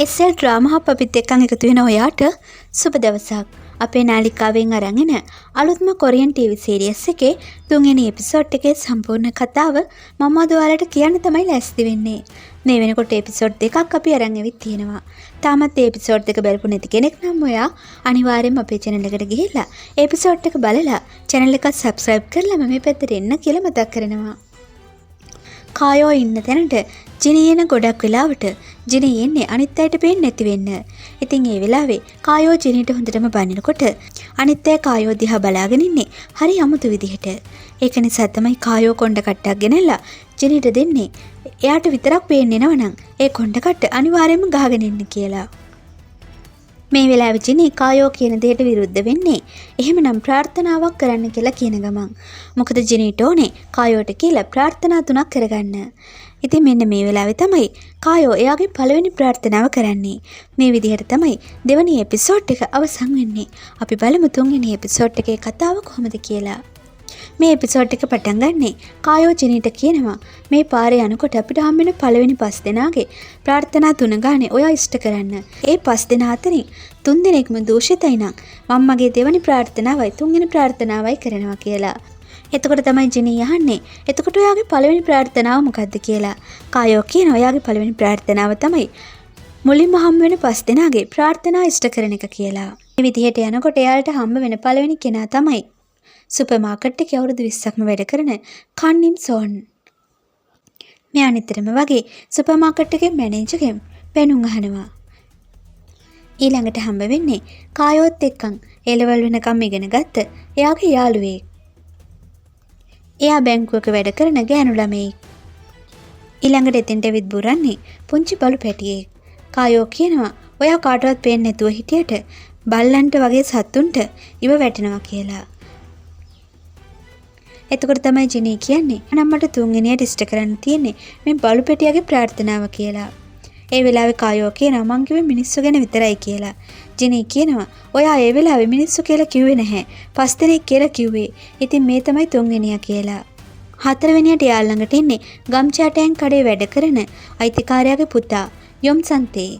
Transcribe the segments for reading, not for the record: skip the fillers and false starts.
SL drama hub අපිත් එක්කන් එකතු වෙන ඔයාට සුබ දවසක්. අපේ නාලිකාවෙන් අරන් එන අලුත්ම කොරියන් ටීවී සීරීස් එකේ තුන්වෙනි එපිසෝඩ් එකේ සම්පූර්ණ කතාව මම අද ඔයාලට කියන්න තමයි ලෑස්ති වෙන්නේ. මේ වෙනකොට එපිසෝඩ් දෙකක් අපි අරන් එවිත් තියෙනවා. තාමත් මේ එපිසෝඩ් දෙක බලපු නැති කෙනෙක් නම් ඔයා අනිවාර්යෙන්ම අපේ channel එකට ගිහිල්ලා එපිසෝඩ් එක බලලා channel එක subscribe කරලා මේ පැත්තට එන්න කියලා මතක් කරනවා. කායෝ ඉන්න තැනට ජිනී එන ගොඩක් වෙලාවට ජිනී එන්නේ අනිත් අයට පේන්නේ නැති වෙන්න. ඉතින් ඒ වෙලාවේ කායෝ ජිනීට හොඳටම බනිනකොට අනිත් අය කායෝ දිහා බලාගෙන ඉන්නේ හරි අමුතු විදිහට. ඒක නිසා තමයි කායෝ කොණ්ඩ කට්ටක් ගෙනල්ලා ජිනීට දෙන්නේ. එයාට විතරක් පේන්නේ නැවනම් ඒ කොණ්ඩ කට්ට අනිවාර්යයෙන්ම ගහගෙන ඉන්න කියලා. මේ වෙලාවේ ජිනී කායෝ කියන දෙයට විරුද්ධ වෙන්නේ. එහෙමනම් ප්‍රාර්ථනාවක් කරන්න කියලා කියන ගමන්. මොකද ජිනීට ඕනේ කායෝට කියලා ප්‍රාර්ථනා තුනක් කරගන්න. ඉතින් මෙන්න මේ වෙලාවේ තමයි කායෝ එයාගේ පළවෙනි ප්‍රාර්ථනාව කරන්නේ. මේ විදිහට තමයි දෙවෙනි එපිසෝඩ් එක අවසන් වෙන්නේ. අපි බලමු තුන්වෙනි එපිසෝඩ් එකේ කතාව කොහොමද කියලා. මේ එපිසෝඩ් එක පටන් ගන්නේ කායෝ ජිනීට කියනවා මේ පාරේ යනකොට අපිට හම්බෙන පළවෙනි 5 දෙනාගේ ප්‍රාර්ථනා තුන ගානේ ඔයා ඉෂ්ට කරන්න. ඒ 5 දෙනා අතරින් 3 දෙනෙක්ම දූෂිතයි නම් මම මගේ දෙවෙනි ප්‍රාර්ථනාවයි තුන්වෙනි ප්‍රාර්ථනාවයි කරනවා කියලා. එතකොට තමයි ජිනී අහන්නේ එතකොට ඔයාගේ පළවෙනි ප්‍රාර්ථනාව මොකද්ද කියලා. කායෝ කියනවා ඔයාගේ පළවෙනි ප්‍රාර්ථනාව තමයි මුලින්ම හම්බ වෙන 5 දෙනාගේ ප්‍රාර්ථනා ඉෂ්ට කරන එක කියලා. මේ විදිහට යනකොට එයාලට හම්බ වෙන පළවෙනි කෙනා තමයි සුපර් මාකට් එකේ අවුරුදු 20ක්ම වැඩ කරන කන්නිම් සෝන්. මෙයා නිතරම වගේ සුපර් මාකට් එකේ මැනේජර්ගෙන් පෙනුම් අහනවා. ඊළඟට හම්බ වෙන්නේ කායෝත් එක්කන් එලවල් වෙනකම් ඉගෙන ගත්ත එයාගේ යාළුවෙක්. එයා බැංකුවක වැඩ කරන ගෑනු ළමෙක්. ඊළඟට එතෙන්ට විත් බුරන්නේ පුංචි බලු පැටියෙක්. කායෝ කියනවා ඔයා කාටවත් පේන්නේ නැතුව හිටියට බල්ලන්ට වගේ සත්තුන්ට ඉව වැටෙනවා කියලා. එතකොට තමයි ජිනී කියන්නේ අනම් මට තුන්වෙනියට ඉෂ්ට කරන්න තියෙන්නේ මේ බලු පැටියාගේ ප්‍රාර්ථනාව කියලා. ඒ වෙලාවේ කායෝ කියනවා මං කිව්වේ මිනිස්සු ගැන විතරයි කියලා. ජිනී කියනවා ඔයා ඒ වෙලාවේ මිනිස්සු කියලා කිව්වේ නැහැ. 5 දෙනෙක් කියලා කිව්වේ. ඉතින් මේ තමයි තුන්වෙනියා කියලා. හතරවෙනියට යා ළඟට ඉන්නේ ගම්චාටයන් කඩේ වැඩ කරන අයිතිකාරයාගේ පුතා යොම්සන්තේ.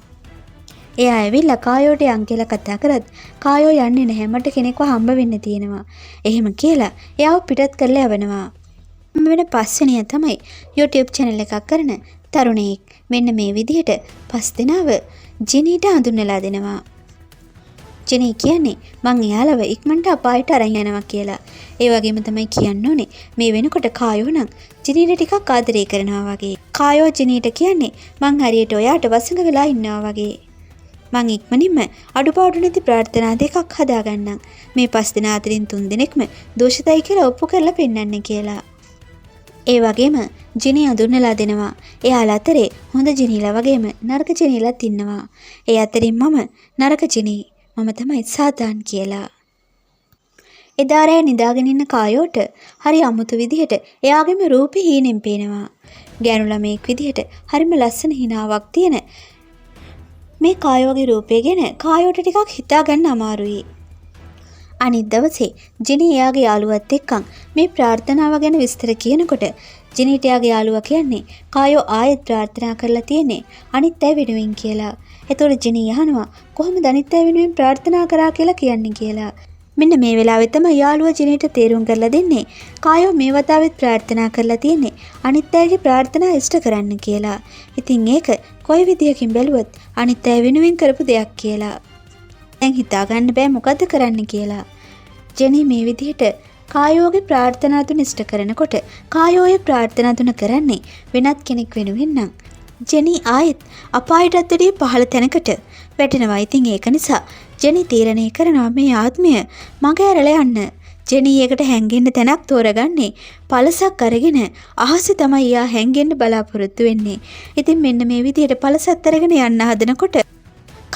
එයා ඇවිල්ලා කායෝට යන් කියලා කතා කරත් කායෝ යන්නේ නැහැ මට කෙනෙක්ව හම්බ වෙන්න තියෙනවා. එහෙම කියලා එයාව පිටත් කරලා යවනවා. වෙන පස්වෙනිය තමයි YouTube channel එකක් කරන තරුණයෙක්. මෙන්න මේ විදිහට 5 දෙනාව ජිනීට හඳුන්වලා දෙනවා. ජිනී කියන්නේ මං එයාලව ඉක්මනට අපායට අරන් යනවා කියලා. ඒ වගේම තමයි කියන්න ඕනේ මේ වෙනකොට කායෝ නම් ජිනීට ටිකක් ආදරය කරනවා වගේ. කායෝ ජිනීට කියන්නේ මං හරියට ඔයාට වසඟ වෙලා ඉන්නවා වගේ. මං ඉක්මනින්ම අඩුපාඩු නැති ප්‍රාර්ථනා දෙකක් හදාගන්නම්. මේ 5 දෙනා අතරින් 3 දෙනෙක්ම දෝෂිතයි කියලා ඔප්පු කරලා පෙන්නන්න කියලා. ඒ වගේම ජිනී හඳුන්වලා දෙනවා. එයාලා අතරේ හොඳ ජිනීලා වගේම නරක ජිනීලාත් ඉන්නවා. ඒ අතරින් මම නරක ජිනී. මම තමයි සාතාන් කියලා. එදා රෑ නිදාගෙන ඉන්න කායෝට හරි අමුතු විදිහට එයාගේම රූපේ හීනෙන් පේනවා. ගෑනු ළමෙක් විදිහට හරිම ලස්සන හිනාවක් තියෙන මේ කායෝගේ රූපය ගැන කායෝට ටිකක් හිතා ගන්න අමාරුයි. අනිත් දවසේ ජිනී එයාගේ යාළුවත් එක්කන් මේ ප්‍රාර්ථනාව ගැන විස්තර කියනකොට ජිනීට එයාගේ යාළුවා කියන්නේ කායෝ ආයෙත් ප්‍රාර්ථනා කරලා තියෙන්නේ අනිත් අය වෙනුවෙන් කියලා. එතකොට ජිනී අහනවා කොහොමද අනිත් අය වෙනුවෙන් ප්‍රාර්ථනා කරා කියලා කියන්නේ කියලා. මෙන්න මේ වෙලාවේ තමයි යාළුවා ජිනීට තේරුම් කරලා දෙන්නේ කායෝ මේ වතාවෙත් ප්‍රාර්ථනා කරලා තියෙන්නේ අනිත් අයගේ ප්‍රාර්ථනා ඉෂ්ට කරන්න කියලා. ඉතින් ඒක කොයි විදියකින් බැලුවත් අනිත් අය වෙනුවෙන් කරපු දෙයක් කියලා. දැන් හිතා ගන්න බෑ මොකද්ද කරන්න කියලා. ජෙනී මේ විදිහට කායෝගේ ප්‍රාර්ථනා තුන ඉෂ්ට කරනකොට කායෝගේ ප්‍රාර්ථනා තුන කරන්නේ වෙනත් කෙනෙක් වෙනුවෙන් නම් ජෙනී ආයෙත් අපායටත් වැඩිය පහළ තැනකට වැටෙනවා. ඉතින් ඒක නිසා ජෙනී තීරණය කරනවා මේ ආත්මය මග ඇරලා යන්න. ජෙනී එකට හැංගෙන්න තැනක් තෝරගන්නේ පළසක් අරගෙන අහසේ තමයි යා හැංගෙන්න බලාපොරොත්තු වෙන්නේ. ඉතින් මෙන්න මේ විදිහට පළසත් අරගෙන යන්න හදනකොට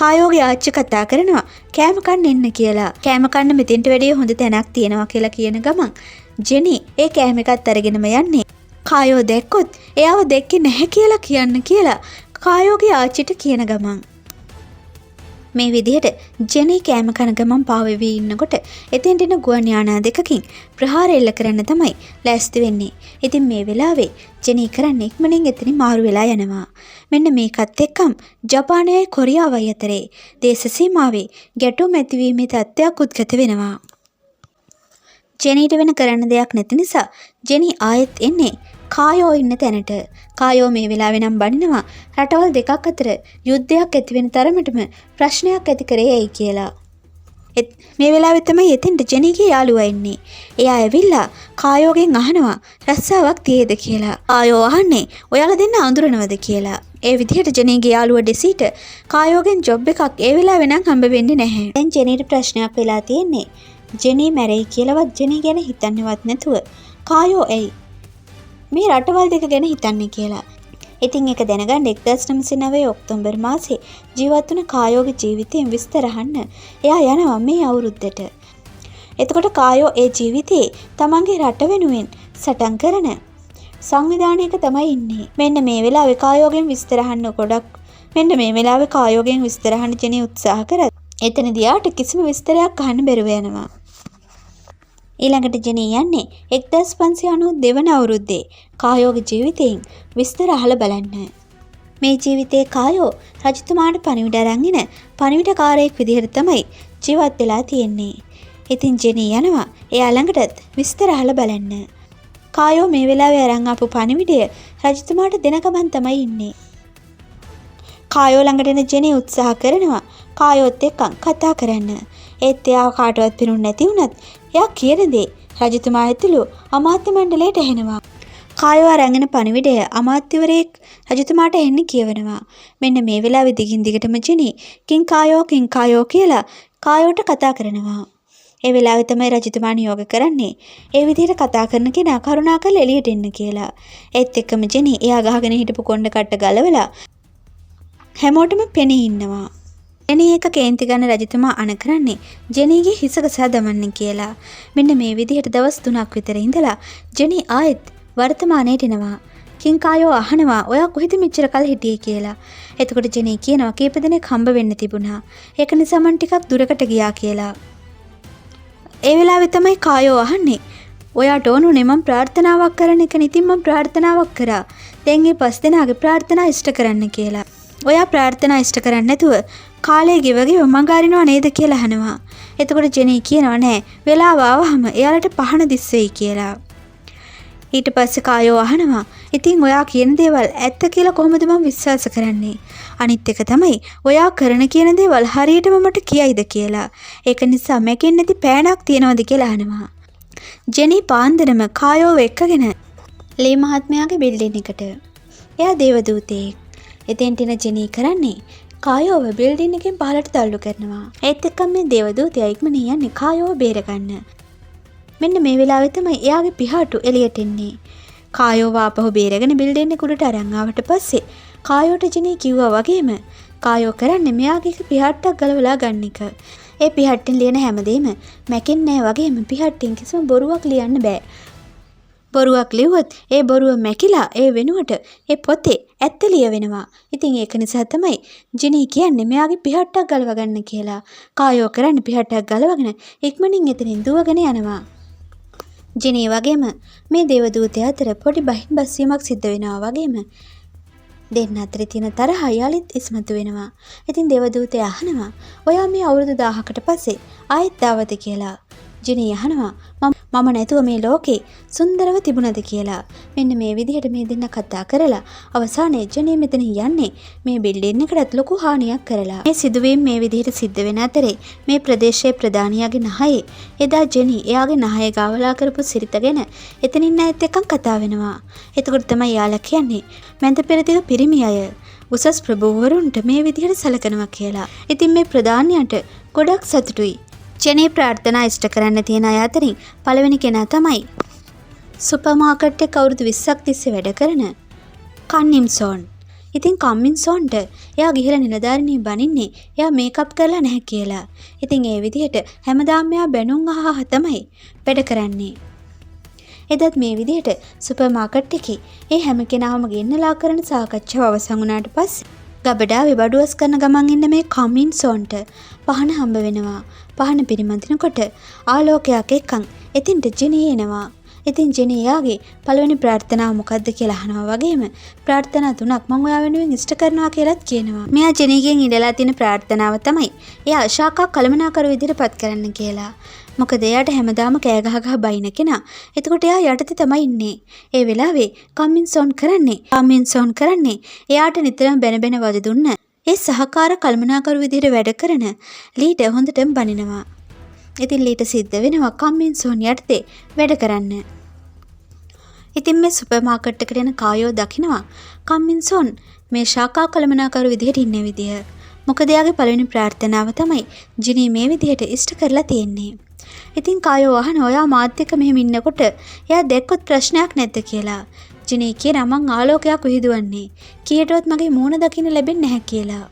කායෝගේ ආච්චි කතා කරනවා කෑම කන්න එන්න කියලා. කෑම කන්න මෙතෙන්ට වැඩිය හොඳ තැනක් තියෙනවා කියලා කියන ගමන් ජෙනී ඒ කෑම එකත් අරගෙනම යන්නේ. කායෝ දැක්කොත් එයාව දැක්කේ නැහැ කියලා කියන්න කියලා කායෝගේ ආච්චිට කියන ගමන් මේ විදිහට ජෙනී කෑම කන ගමන් පාවෙවි ඉන්නකොට එතෙන්ට එන ගුවන් යානා දෙකකින් ප්‍රහාර එල්ල කරන්න තමයි ලෑස්ති වෙන්නේ. ඉතින් මේ වෙලාවේ ජෙනී කරන්නේ ඉක්මනින් එතනින් මාරු වෙලා යනවා. මෙන්න මේකත් එක්කම ජපානයයි කොරියාවයි අතරේ දේශ සීමාවේ ගැටුම් ඇතිවීමේ තත්ත්වයක් උද්ගත වෙනවා. ජෙනීට වෙන කරන්න දෙයක් නැති නිසා ජෙනී ආයෙත් එන්නේ කායෝ ඉන්න තැනට. කායෝ මේ වෙලාවේ නම් බනිනවා රටවල් දෙකක් අතර යුද්ධයක් ඇති වෙන තරමටම ප්‍රශ්නයක් ඇති කරේ ඇයි කියලා. මේ වෙලාවේ තමයි එතෙන්ට ජෙනීගේ යාළුවා එන්නේ. එයා ඇවිල්ලා කායෝගෙන් අහනවා රස්සාවක් තියේද කියලා. කායෝ අහන්නේ ඔයාලා දෙන්න අඳුරනවද කියලා. ඒ විදිහට ජෙනීගේ යාළුවා ඩෙසීට කායෝගෙන් ජොබ් එකක් ඒ වෙලාවේ නම් හම්බ වෙන්නේ නැහැ. දැන් ජෙනීට ප්‍රශ්නයක් වෙලා තියෙන්නේ. ජෙනී මැරෙයි කියලාවත් ජෙනී ගැන හිතන්නේවත් නැතුව කායෝ ඇයි මේ රටවල් දෙක ගැන හිතන්නේ කියලා. ඉතින් ඒක දැනගන්න 1909 ඔක්තෝබර් මාසේ ජීවත් වුණ කායෝගේ ජීවිතයෙන් විස්තර අහන්න එයා යනවා මේ අවුරුද්දට. එතකොට කායෝ ඒ ජීවිතේ තමන්ගේ රට වෙනුවෙන් සටන් කරන සංවිධානයක තමයි ඉන්නේ. මෙන්න මේ වෙලාවේ කායෝගෙන් විස්තර අහන්න මෙන්න මේ වෙලාවේ කායෝගෙන් විස්තර අහන්න ජෙනී උත්සාහ කරත් එතනදී යාට කිසිම විස්තරයක් අහන්න බැරුව යනවා. ඊළඟට ජෙනී යන්නේ 1592 වන අවුරුද්දේ කායෝගේ ජීවිතයෙන් විස්තර අහලා බලන්න. මේ ජීවිතේ කායෝ රජතුමාට පණිවිඩ අරන් එන පණිවිඩකාරයෙක් විදිහට තමයි ජීවත් වෙලා තියෙන්නේ. ඉතින් ජෙනී යනවා එයා ළඟටත් විස්තර අහලා බලන්න. කායෝ මේ වෙලාවේ අරන් ආපු පණිවිඩය රජතුමාට දෙන ගමන් තමයි ඉන්නේ. කායෝ ළඟට එන ජෙනී උත්සාහ කරනවා කායෝත් එක්ක කතා කරන්න. ඒත් එයා කාටවත් පිරුන්නේ නැති වුණත් එයා කියන දේ රජතුමා ඇතුළු අමාත්‍ය මණ්ඩලයට ඇහෙනවා. කායෝ අරගෙන පණිවිඩය අමාත්‍යවරයෙක් රජතුමාට එන්න කියවනවා. මෙන්න මේ වෙලාවේ දිගින් දිගටම ජෙනී කින් කායෝ කියලා කායෝට කතා කරනවා. ඒ වෙලාවේ තමයි රජතුමා නියෝග කරන්නේ ඒ විදිහට කතා කරන කෙනා කරුණාකරලා එළියට එන්න කියලා. ඒත් එක්කම ජෙනී එයා ගහගෙන හිටපු කොණ්ඩ කට්ට ගලවලා හැමෝටම පෙනී ඉන්නවා. ජෙනී එක කේන්ති ගන්න රජතුමා අණ කරන්නේ ජෙනීගේ හිස ගසා දමන්න කියලා. මෙන්න මේ විදිහට දවස් 3ක් විතර ඉඳලා ජෙනී ආයෙත් වර්තමානයට එනවා. කින් කායෝ අහනවා ඔයා කොහෙද මෙච්චර කල් හිටියේ කියලා. එතකොට ජෙනී කියනවා කීප දෙනෙක් හම්බ වෙන්න තිබුණා. ඒක නිසා මම ටිකක් දුරකට ගියා කියලා. ඒ වෙලාවේ තමයි කායෝ අහන්නේ ඔයාට ඕනුනේ මම ප්‍රාර්ථනාවක් කරන්න එක නිතින් මම ප්‍රාර්ථනාවක් කරා. දැන් මේ 5 දෙනාගේ ප්‍රාර්ථනා ඉෂ්ට කරන්න කියලා. ඔයා ප්‍රාර්ථනා ඉෂ්ට කරන්නේ නැතුව කාලේ ගෙවගෙව මඟ අරිනව නේද කියලා අහනවා. එතකොට ජෙනී කියනවා නෑ වෙලාව ආවහම එයාලට පහන දිස් වෙයි කියලා. ඊට පස්සේ කායෝ අහනවා ඉතින් ඔයා කියන දේවල් ඇත්ත කියලා කොහොමද මම විශ්වාස කරන්නේ? අනිත් එක තමයි ඔයා කරන කියන දේවල් හරියටම මට කියයිද කියලා. ඒක නිසා මැකෙන්නේ නැති පෑනක් තියනවද කියලා අහනවා. ජෙනී පාන්දරම කායෝව එක්කගෙන ලී මහත්මයාගේ බිල්ඩින් එකට. එයා දේවදූතයෙක්. එතෙන්ට එන ජෙනී කරන්නේ කායෝව බිල්ඩින් එකෙන් පහළට තල්ලු කරනවා. ඒත් එක්කම මේ දේවදූතයා ඉක්මනින් යන්නේ කායෝව බේරගන්න. මෙන්න මේ වෙලාවේ තමයි එයාගේ පිහාටු එළියට එන්නේ. කායෝව ආපහු බේරගෙන බිල්ඩින් එක උඩට අරන් ආවට පස්සේ කායෝට ජෙනී කිව්වා වගේම කායෝ කරන්නේ මෙයාගේ පිහාට්ටක් ගලවලා ගන්න එක. ඒ පිහාට්ටෙන් ලියන හැමදේම මැකෙන්නේ නැහැ වගේම පිහාට්ටෙන් කිසිම බොරුවක් ලියන්න බෑ. බොරුවක් ලිව්වොත් ඒ බොරුව මැකිලා ඒ වෙනුවට ඒ පොතේ ඇත්ත ලියවෙනවා. ඉතින් ඒක නිසා තමයි ජෙනී කියන්නේ මෙයාගේ පිහට්ටක් ගලව ගන්න කියලා. කායෝ කරන්නේ පිහට්ටක් ගලවගෙන ඉක්මනින් එතනින් දුවගෙන යනවා. ජෙනී වගේම මේ දේවදූතයා අතර පොඩි බහින් බැස්සීමක් සිද්ධ වෙනවා වගේම දෙන්න අතර තියෙන තරහ යාලිත් ඉස්මතු වෙනවා. ඉතින් දේවදූතයා අහනවා ඔයා මේ අවුරුදු 1000කට පස්සේ ආයෙත් ආවද කියලා. ජෙනී අහනවා මම නැතුව මේ ලෝකේ සුන්දරව තිබුණද කියලා. මෙන්න මේ විදිහට මේ දෙන්න කතා කරලා අවසානයේ ජෙනී මෙතන යන්නේ මේ බිල්ඩින් එකටත් ලොකු හානියක් කරලා. මේ සිදුවීම් මේ විදිහට සිද්ධ වෙන අතරේ මේ ප්‍රදේශයේ ප්‍රධානියාගේ නහයේ එදා ජෙනී එයාගේ නහය ගාවලා කරපු සිරිත ගැන එතනින් නැත් එක්කන් කතා වෙනවා. එතකොට තමයි යාලා කියන්නේ මන්ද පෙරදිග පිරිමි අය උසස් ප්‍රභූවරුන්ට මේ විදිහට සලකනවා කියලා. ඉතින් මේ ප්‍රධානියට ගොඩක් සතුටුයි. ජෙනී ප්‍රාර්ථනා ඉෂ්ට කරන්න තියෙන අය අතරින් පළවෙනි කෙනා තමයි සුපර් මාකට් එක අවුරුදු 20ක් තිස්සේ වැඩ කරන කන්නිම්සෝන්. ඉතින් කම්මින්සෝන්ට එයා ගිහිලා නිලධාරිනී බනින්නේ එයා මේකප් කරලා නැහැ කියලා. ඉතින් ඒ විදිහට හැමදාම එයා බැනුම් අහහ තමයි වැඩ කරන්නේ. එදත් මේ විදිහට සුපර් මාකට් එකේ ඒ හැම කෙනාම ගෙන්නලා කරන සාකච්ඡාව අවසන් වුණාට පස්සේ ගබඩාවේ බඩුවස් කරන ගමන් ඉන්න මේ කමින් සෝන්ට පහන හම්බ වෙනවා. පහන පිරිමදිනකොට ආලෝකයක් එක්කන් එතින්ට ජිනී එනවා. ඉතින් ජිනී යාගේ පළවෙනි ප්‍රාර්ථනාව මොකද්ද කියලා අහනවා වගේම ප්‍රාර්ථනා තුනක් මම ඔයා වෙනුවෙන් ඉෂ්ට කරනවා කියලාත් කියනවා. මෙයා ජිනීගෙන් ඉඳලා තියෙන ප්‍රාර්ථනාව තමයි එයා ශාකා කළමනාකරු විදිහට පත් කරන්න කියලා. මොකද එයාට හැමදාම කෑ ගහ ගහ බයින කෙනා. එතකොට එයා යටතේ තමයි ඉන්නේ. ඒ වෙලාවේ කමින්සෝන් කරන්නේ එයාට නිතරම බැන වද දුන්න ඒ සහකාර කළමනාකරු විදිහට වැඩ කරන ලීට හොඳටම බනිනවා. ඉතින් ලීට සිද්ධ වෙනවා කමින්සෝන් යටතේ වැඩ කරන්න. ඉතින් මේ සුපර් මාකට් එකට යන කායෝ දකිනවා කමින්සෝන් මේ ශාකා කළමනාකරු විදිහට ඉන්න විදිය. මොකද එයාගේ පළවෙනි ප්‍රාර්ථනාව තමයි ජිනී මේ විදිහට ඉෂ්ට කරලා තියෙන්නේ. ඉතින් කායෝ අහන ඔයා මාත් එක්ක මෙහෙම ඉන්නකොට එයා දැක්කොත් ප්‍රශ්නයක් නැද්ද කියලා. ජිනී කියනවා මං ආලෝකයක් විහිදුවන්නේ. කීයටවත් මගේ මූණ දකින්න ලැබෙන්නේ නැහැ කියලා.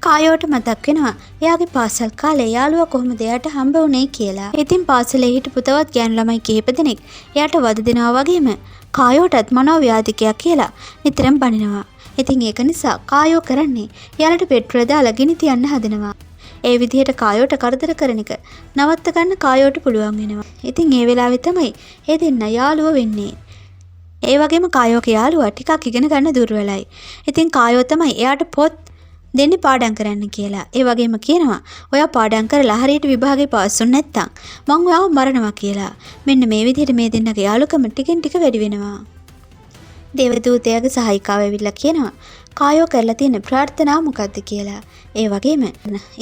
කායෝට මතක් වෙනවා එයාගේ පාසල් කාලේ යාළුවා කොහොමද එයාට හම්බ වුනේ කියලා. ඉතින් පාසලේ හිටපු තවත් ගෑනු ළමයි කිහිප දෙනෙක් එයාට වද දෙනවා වගේම කායෝටත් මනෝව්‍යාධිකයක් කියලා නිතරම බනිනවා. ඉතින් ඒක නිසා කායෝ කරන්නේ එයාලට පෙට්‍රල් දාලා ගිනි තියන්න හදනවා. ඒ විදිහට කායෝට කරදර කරන එක නවත්ත ගන්න කායෝට පුළුවන් වෙනවා. ඉතින් ඒ වෙලාවේ තමයි ඒ දෙන්න යාළුවෝ වෙන්නේ. ඒ වගේම කායෝගේ යාළුවා ටිකක් ඉගෙන ගන්න දුර්වලයි. ඉතින් කායෝ තමයි එයාට පොත් දෙන්නේ පාඩම් කරන්න කියලා. ඒ වගේම කියනවා ඔයා පාඩම් කරලා හරියට විභාගේ පාස් වුනේ නැත්තම් මං ඔයාව මරනවා කියලා. මෙන්න මේ විදිහට මේ දෙන්නගේ යාළුකම ටිකෙන් ටික වැඩි වෙනවා. දේවදූතයාගේ සහායිකාව ඇවිල්ලා කියනවා කායෝ කරලා තියෙන ප්‍රාර්ථනා මොකද්ද කියලා. ඒ වගේම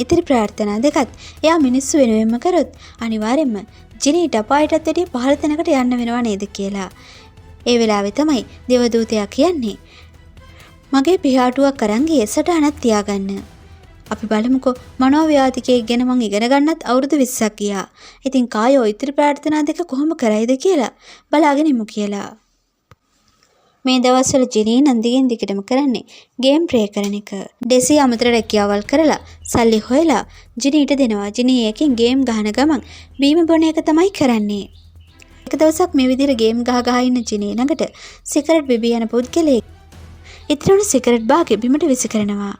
ඉතිරි ප්‍රාර්ථනා දෙකත් එයා මිනිස්සු වෙනුවෙන්ම කරොත් අනිවාර්යෙන්ම ජිනීට අපායටත් වැඩිය පහළ තැනකට යන්න වෙනවා නේද කියලා. ඒ වෙලාවේ තමයි දේවදූතයා කියන්නේ මගේ පියාටුවක් අරන් ගියේ සටහනක් තියාගන්න. අපි බලමුකෝ මනෝව්‍යාධිකයෙක් ගැන මං ඉගෙන ගන්නත් අවුරුදු 20ක් ගියා. ඉතින් කායෝ ඉතිරි ප්‍රාර්ථනා දෙක කොහොම කරයිද කියලා බලාගෙන ඉමු කියලා. මේ දවස්වල ජිනී නන්දිගෙන් දිගටම කරන්නේ ගේම් ප්ලේ කරන එක. ඩෙසි අමතර රැකියාවල් කරලා සල්ලි හොයලා ජිනීට දෙනවා. ජිනී එකෙන් ගේම් ගහන ගමන් බීම බොන එක තමයි කරන්නේ. එක දවසක් මේ විදිහට ගේම් ගහ ඉන්න ජිනී ළඟට සිගරට් බිබී යන පුද්ගලයෙක් ඉතිරුණු සිගරට් බාගේ බිමට විසි කරනවා.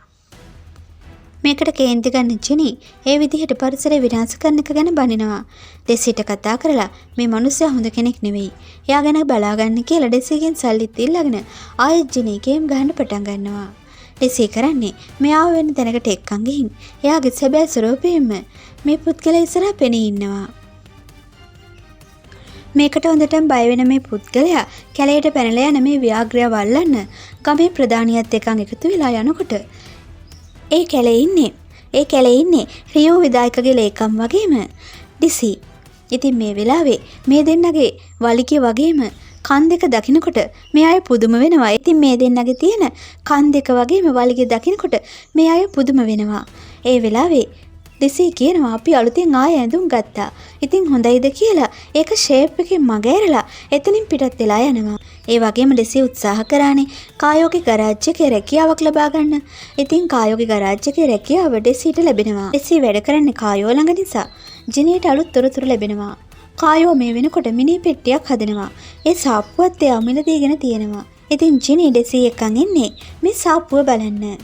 මේකට කේන්ති ගන්න ජිනී ඒ විදිහට පරිසරය විනාශ කරන එක ගැන බනිනවා. ඩෙසිට කතා කරලා මේ මිනිස්සයා හොඳ කෙනෙක් නෙවෙයි. එයා ගැන බලාගන්න කියලා ඩෙසිගෙන් සල්ලිත් ඉල්ලගෙන ආයෙත් ජිනී ගේම් ගහන්න පටන් ගන්නවා. ඩෙසි කරන්නේ මෙයාව වෙන තැනකට එක්කන් ගිහින් එයාගේ සැබෑ ස්වරූපයෙන්ම මේ පුද්ගලයා ඉස්සරහා පෙනී ඉන්නවා. මේකට හොඳටම බය වෙන මේ පුද්ගලයා කැලේට පැනලා යන මේ ව්‍යාග්‍රයව අල්ලන්න ගමේ ප්‍රධානියත් එක්කන් එකතු වෙලා යනකොට ඒ කැලේ ඉන්නේ රියෝ විදායකගේ ලේකම් වගේම ඩිසි. ඉතින් මේ වෙලාවේ මේ දෙන්නගේ වලිගය වගේම කන් දෙක දකින්නකොට මේ අය පුදුම වෙනවා. ඉතින් මේ දෙන්නගේ තියෙන කන් දෙක වගේම වලිගය දකින්නකොට මේ අය පුදුම වෙනවා. ඒ වෙලාවේ ඩිසි කියනවා අපි අලුතෙන් ආයෙ ඇඳුම් ගත්තා. ඉතින් හොඳයිද කියලා ඒක ෂේප් එකෙන් මගහැරලා එතනින් පිටත් වෙලා යනවා. ඒ වගේම ඩෙසි උත්සාහ කරානේ කායෝගේ ගරාජ් එකේ රැකියාවක් ලබා ගන්න. ඉතින් කායෝගේ ගරාජ් එකේ රැකියාව ඩෙසිට ලැබෙනවා. ඩෙසි වැඩ කරන්නේ කායෝ ළඟ නිසා ජිනීට අලුත් තොරතුරු ලැබෙනවා. කායෝ මේ වෙනකොට මිනි පෙට්ටියක් හදනවා. ඒ සාප්පුවත් එයා මිලදීගෙන තියෙනවා. ඉතින් ජිනී ඩෙසි එක්කන් ඉන්නේ මේ සාප්පුව බලන්න.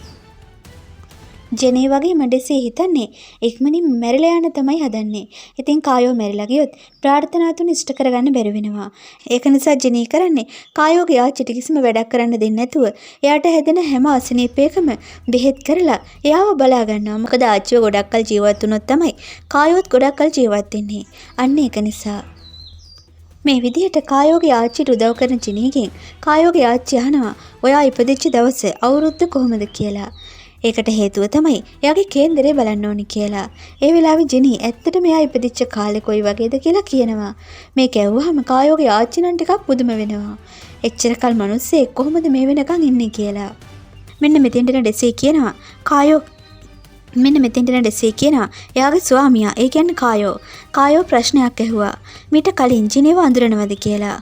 ජෙනී වගේම ඩෙසි හිතන්නේ ඉක්මනින් මැරිලා යන්න තමයි හදන්නේ. ඉතින් කායෝ මැරිලා ගියොත් ප්‍රාර්ථනා තුන ඉෂ්ට කරගන්න බැරි වෙනවා. ඒක නිසා ජෙනී කරන්නේ කායෝගේ ආච්චිට කිසිම වැඩක් කරන්න දෙන්නේ නැතුව එයාට හැදෙන හැම අසනීපයකම බෙහෙත් කරලා එයාව බලා ගන්නවා. මොකද ආච්චිව ගොඩක් කල් ජීවත් වුණොත් තමයි කායෝත් ගොඩක් කල් ජීවත් වෙන්නේ. අන්න ඒක නිසා මේ විදිහට කායෝගේ ආච්චිට උදව් කරන ජෙනීගෙන් කායෝගේ ආච්චි අහනවා ඔයා ඉපදිච්ච දවසේ අවුරුද්ද කොහොමද කියලා. ඒකට හේතුව තමයි එයාගේ කේන්දරේ බලන්න ඕනි කියලා. ඒ වෙලාවේ ජෙනී ඇත්තටම එයා ඉපදිච්ච කාලේ කොයි වගේද කියලා කියනවා. මේක ඇහුවාම කායෝගේ ආච්චි නම් ටිකක් පුදුම වෙනවා. එච්චර කල් මිනිස්සෙක් කොහොමද මේ වෙනකන් ඉන්නේ කියලා. මෙන්න මෙතෙන්ට ඩෙසි කියනවා එයාගේ ස්වාමියා ඒ කියන්නේ කායෝ ප්‍රශ්නයක් ඇහුවා. මීට කලින් ජෙනීව අඳුරනවද කියලා.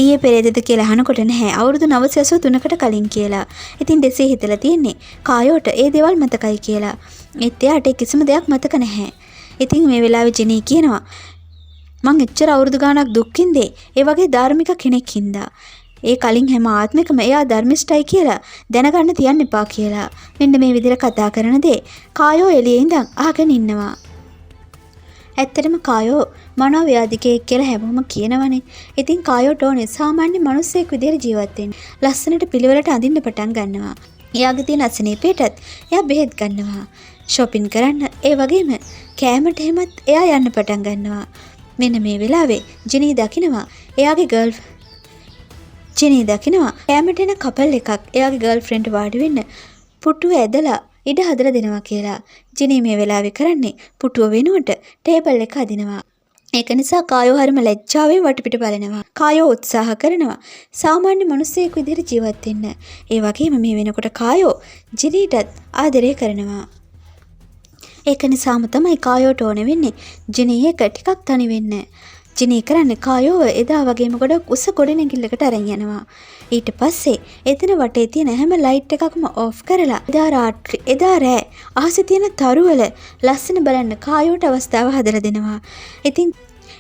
ඊයේ පෙරේදද කියලා අහනකොට නැහැ අවුරුදු 983කට කලින් කියලා. ඉතින් ඩෙසි හිතලා තියෙන්නේ කායෝට ඒ දේවල් මතකයි කියලා. ඒත් එයාට කිසිම දෙයක් මතක නැහැ. ඉතින් මේ වෙලාවේ ජෙනී කියනවා මං එච්චර අවුරුදු ගාණක් දුක් විඳේ ඒ වගේ ධාර්මික කෙනෙක් හින්දා. ඒ කලින් හැම ආත්මිකම එයා ධර්මිෂ්ඨයි කියලා දැනගන්න තියන්න එපා කියලා. මෙන්න මේ විදිහට කතා කරන දේ කායෝ එළියේ ඉඳන් අහගෙන ඉන්නවා. ඇත්තටම කායෝ මනෝව්‍යාධිකයෙක් කියලා හැමෝම කියනවනේ. ඉතින් කායෝට ඕනේ සාමාන්‍ය මිනිස්සෙක් විදිහට ජීවත් වෙන්න. ලස්සනට පිළිවෙලට අඳින්න පටන් ගන්නවා. එයාගේ තියෙන අසනීපයටත් එයා බෙහෙත් ගන්නවා. shopping කරන්න ඒ වගේම කෑමට එහෙමත් එයා යන්න පටන් ගන්නවා. මෙන්න මේ වෙලාවේ ජිනී දකිනවා කෑමට එන කපල් එකක් එයාගේ ගර්ල්ෆ්‍රෙන්ඩ් වාඩි වෙන්න පුටුව ඇදලා ඉඩ හදලා දෙනවා කියලා. ජිනී මේ වෙලාවේ කරන්නේ පුටුව වෙනුවට ටේබල් එක අදිනවා. ඒක නිසා කායෝ හරිම ලැජ්ජාවෙන් වටපිට බලනවා. කායෝ උත්සාහ කරනවා සාමාන්‍ය මිනිසෙක් විදිහට ජීවත් වෙන්න. ඒ වගේම මේ වෙනකොට කායෝ ජිනීටත් ආදරය කරනවා. ඒක නිසාම තමයි කායෝට ඕන වෙන්නේ ජිනී එක ටිකක් තනි වෙන්න. ජිනී කරන්නේ කායෝව එදා වගේම ගොඩක් උස ගොඩනැගිල්ලකට අරන් යනවා. ඊට පස්සේ එතන වටේ තියෙන හැම ලයිට් එකක්ම ඕෆ් කරලා එදා රෑ අහසේ තියෙන තරුවල ලස්සන බලන්න කායෝට අවස්ථාව හදලා දෙනවා.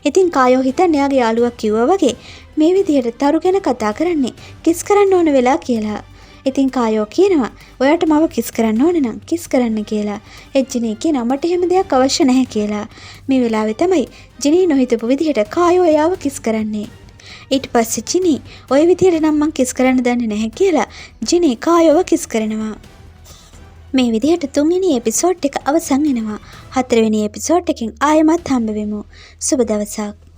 ඉතින් කායෝ හිතන්නේ එයාගේ යාළුවා කිව්වා වගේ මේ විදිහට තරු ගැන කතා කරන්නේ කිස් කරන්න ඕන වෙලා කියලා. ඉතින් කායෝ කියනවා ඔයාට මාව කිස් කරන්න ඕන නම් කිස් කරන්න කියලා. ජිනී කියනවා මට එහෙම දෙයක් අවශ්‍ය නැහැ කියලා. මේ වෙලාවේ තමයි ජිනී නොහිතපු විදිහට කායෝ එයාව කිස් කරන්නේ. ඊට පස්සේ ජිනී ওই විදිහට නම් මං කිස් කරන්න දන්නේ නැහැ කියලා ජිනී කායෝව කිස් කරනවා. මේ විදිහට 3 වෙනි එපිසෝඩ් එක අවසන් වෙනවා. 4 වෙනි එපිසෝඩ් එකෙන් ආයෙමත් හම්බ වෙමු. සුබ දවසක්.